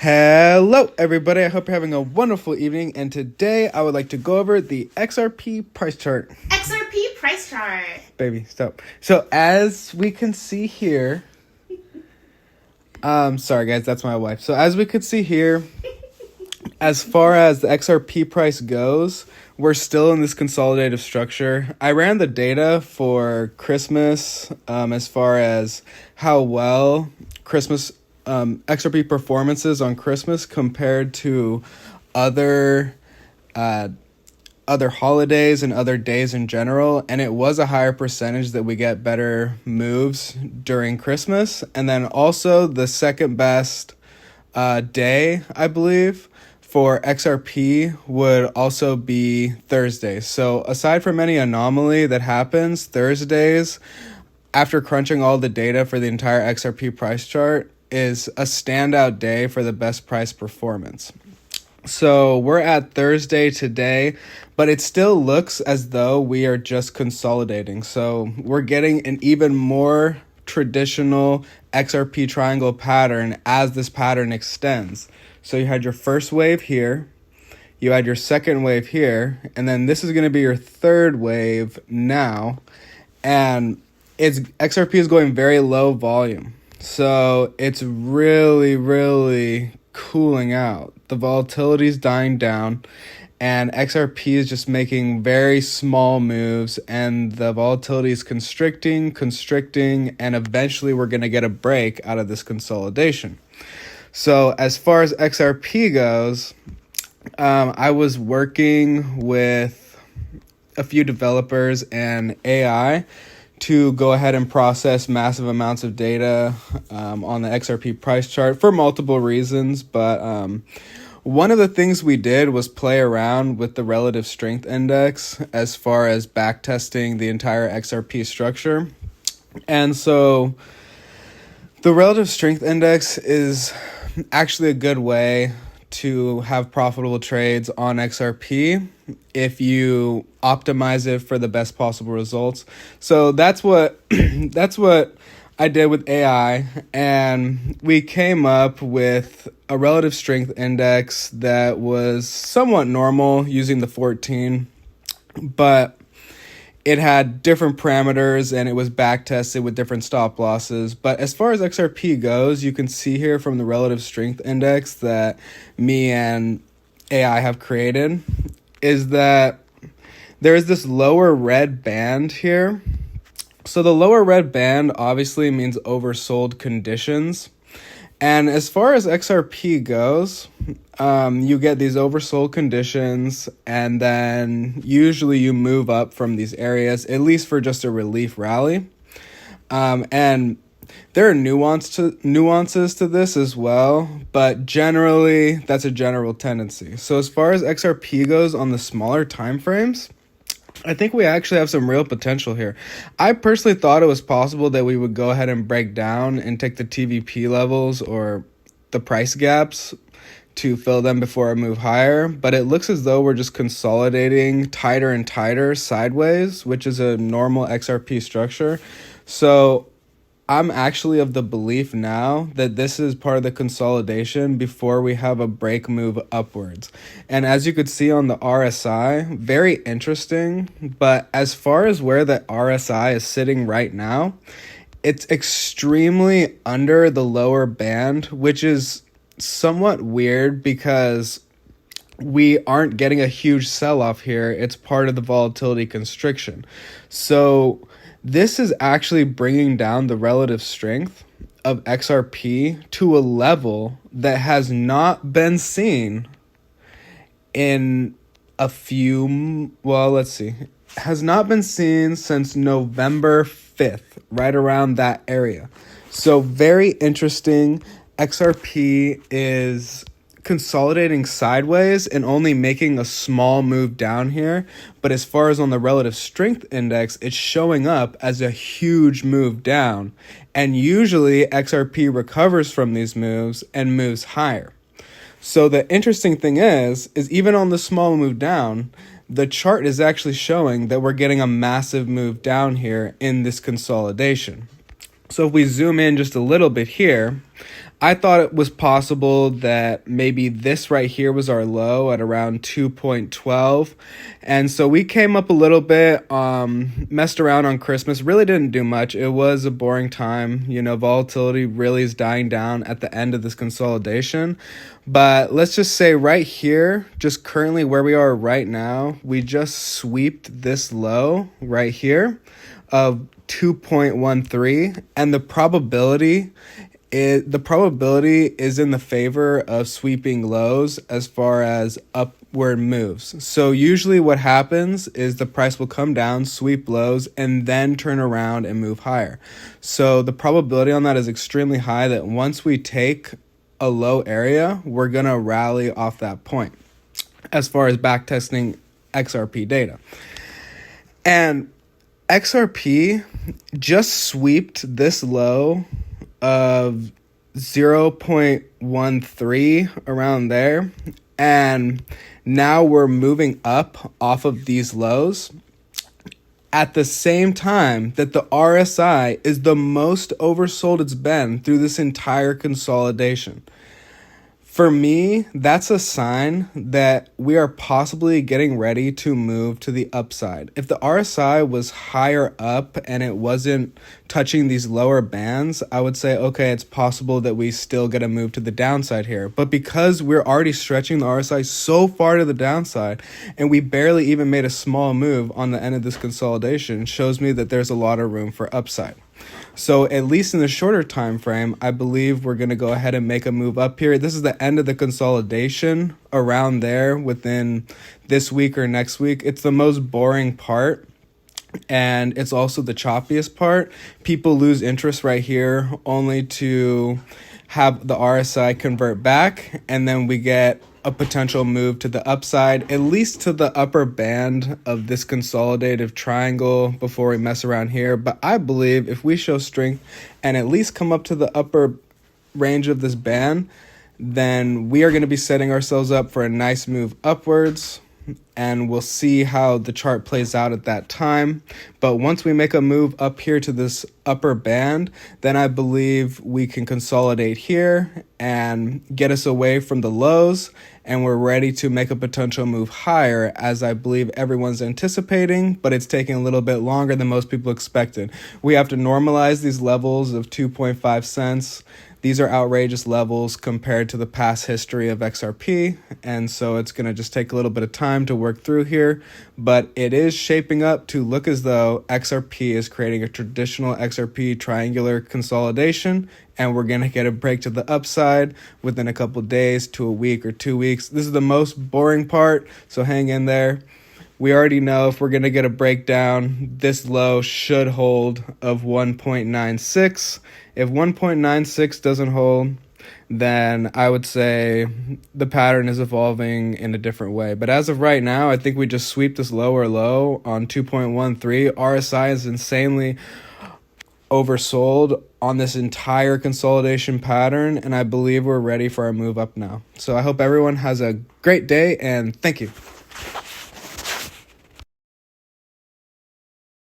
Hello everybody, I hope you're having a wonderful evening, and today I would like to go over the XRP price chart. XRP price chart. Baby, stop. So as we can see here, sorry guys, that's my wife. So as we could see here, as far as the XRP price goes, we're still in this consolidative structure. I ran the data for Christmas as far as how well Christmas XRP performances on Christmas compared to other holidays and other days in general, and it was a higher percentage that we get better moves during Christmas. And then also the second best day, I believe, for XRP would also be Thursday. So aside from any anomaly that happens, Thursdays, after crunching all the data for the entire XRP price chart, is a standout day for the best price performance. So we're at Thursday today, but it still looks as though we are just consolidating. So we're getting an even more traditional XRP triangle pattern as this pattern extends. So you had your first wave here, you had your second wave here, and then this is going to be your third wave now. And XRP is going very low volume. So it's really cooling out. The volatility is dying down, and XRP is just making very small moves, and the volatility is constricting, and eventually we're going to get a break out of this consolidation. So as far as XRP goes, I was working with a few developers and AI to go ahead and process massive amounts of data on the XRP price chart for multiple reasons. But one of the things we did was play around with the relative strength index as far as backtesting the entire XRP structure. And so the relative strength index is actually a good way to have profitable trades on XRP if you optimize it for the best possible results. So that's what I did with AI, and we came up with a relative strength index that was somewhat normal using the 14, but it had different parameters and it was back tested with different stop losses. But as far as XRP goes, you can see here from the relative strength index that me and AI have created is that there is this lower red band here. So the lower red band obviously means oversold conditions. And as far as XRP goes, you get these oversold conditions, and then usually you move up from these areas, at least for just a relief rally. And there are nuances to this as well, but generally that's a general tendency. So as far as XRP goes on the smaller time frames, I think we actually have some real potential here. I personally thought it was possible that we would go ahead and break down and take the TVP levels or the price gaps to fill them before I move higher, but it looks as though we're just consolidating tighter and tighter sideways, which is a normal XRP structure. So I'm actually of the belief now that this is part of the consolidation before we have a break move upwards. And as you could see on the RSI, very interesting, but as far as where the RSI is sitting right now, it's extremely under the lower band, which is somewhat weird because we aren't getting a huge sell-off here. It's part of the volatility constriction. So this is actually bringing down the relative strength of XRP to a level that has not been seen in has not been seen since November 5th, right around that area. So very interesting. XRP is consolidating sideways and only making a small move down here, but as far as on the relative strength index, it's showing up as a huge move down, and usually XRP recovers from these moves and moves higher. So the interesting thing is even on the small move down, the chart is actually showing that we're getting a massive move down here in this consolidation. So if we zoom in just a little bit here, I thought it was possible that maybe this right here was our low at around 2.12. And so we came up a little bit, messed around on Christmas, really didn't do much. It was a boring time. Volatility really is dying down at the end of this consolidation. But let's just say right here, just currently where we are right now, we just sweeped this low right here of 2.13, and the probability is in the favor of sweeping lows as far as upward moves. So usually what happens is the price will come down, sweep lows, and then turn around and move higher. So the probability on that is extremely high that once we take a low area, we're going to rally off that point as far as backtesting XRP data. And XRP just sweeped this low of 0.13 around there, and now we're moving up off of these lows at the same time that the RSI is the most oversold it's been through this entire consolidation. For me, that's a sign that we are possibly getting ready to move to the upside. If the RSI was higher up and it wasn't touching these lower bands, I would say, okay, it's possible that we still get a move to the downside here. But because we're already stretching the RSI so far to the downside and we barely even made a small move on the end of this consolidation, shows me that there's a lot of room for upside. So at least in the shorter time frame, I believe we're going to go ahead and make a move up here. This is the end of the consolidation around there within this week or next week. It's the most boring part, and it's also the choppiest part. People lose interest right here only to have the RSI convert back, and then we get a potential move to the upside, at least to the upper band of this consolidative triangle before we mess around here. But I believe if we show strength and at least come up to the upper range of this band, then we are going to be setting ourselves up for a nice move upwards, and we'll see how the chart plays out at that time. But once we make a move up here to this upper band, then I believe we can consolidate here and get us away from the lows, and we're ready to make a potential move higher, as I believe everyone's anticipating, but it's taking a little bit longer than most people expected. We have to normalize these levels of 2.5 cents. These are outrageous levels compared to the past history of XRP, and so it's going to just take a little bit of time to work through here, but it is shaping up to look as though XRP is creating a traditional XRP triangular consolidation, and we're going to get a break to the upside within a couple days to a week or 2 weeks. This is the most boring part, so hang in there. We already know if we're going to get a breakdown, this low should hold of 1.96. If 1.96 doesn't hold, then I would say the pattern is evolving in a different way. But as of right now, I think we just sweep this lower low on 2.13. RSI is insanely oversold on this entire consolidation pattern, and I believe we're ready for our move up now. So I hope everyone has a great day, and thank you.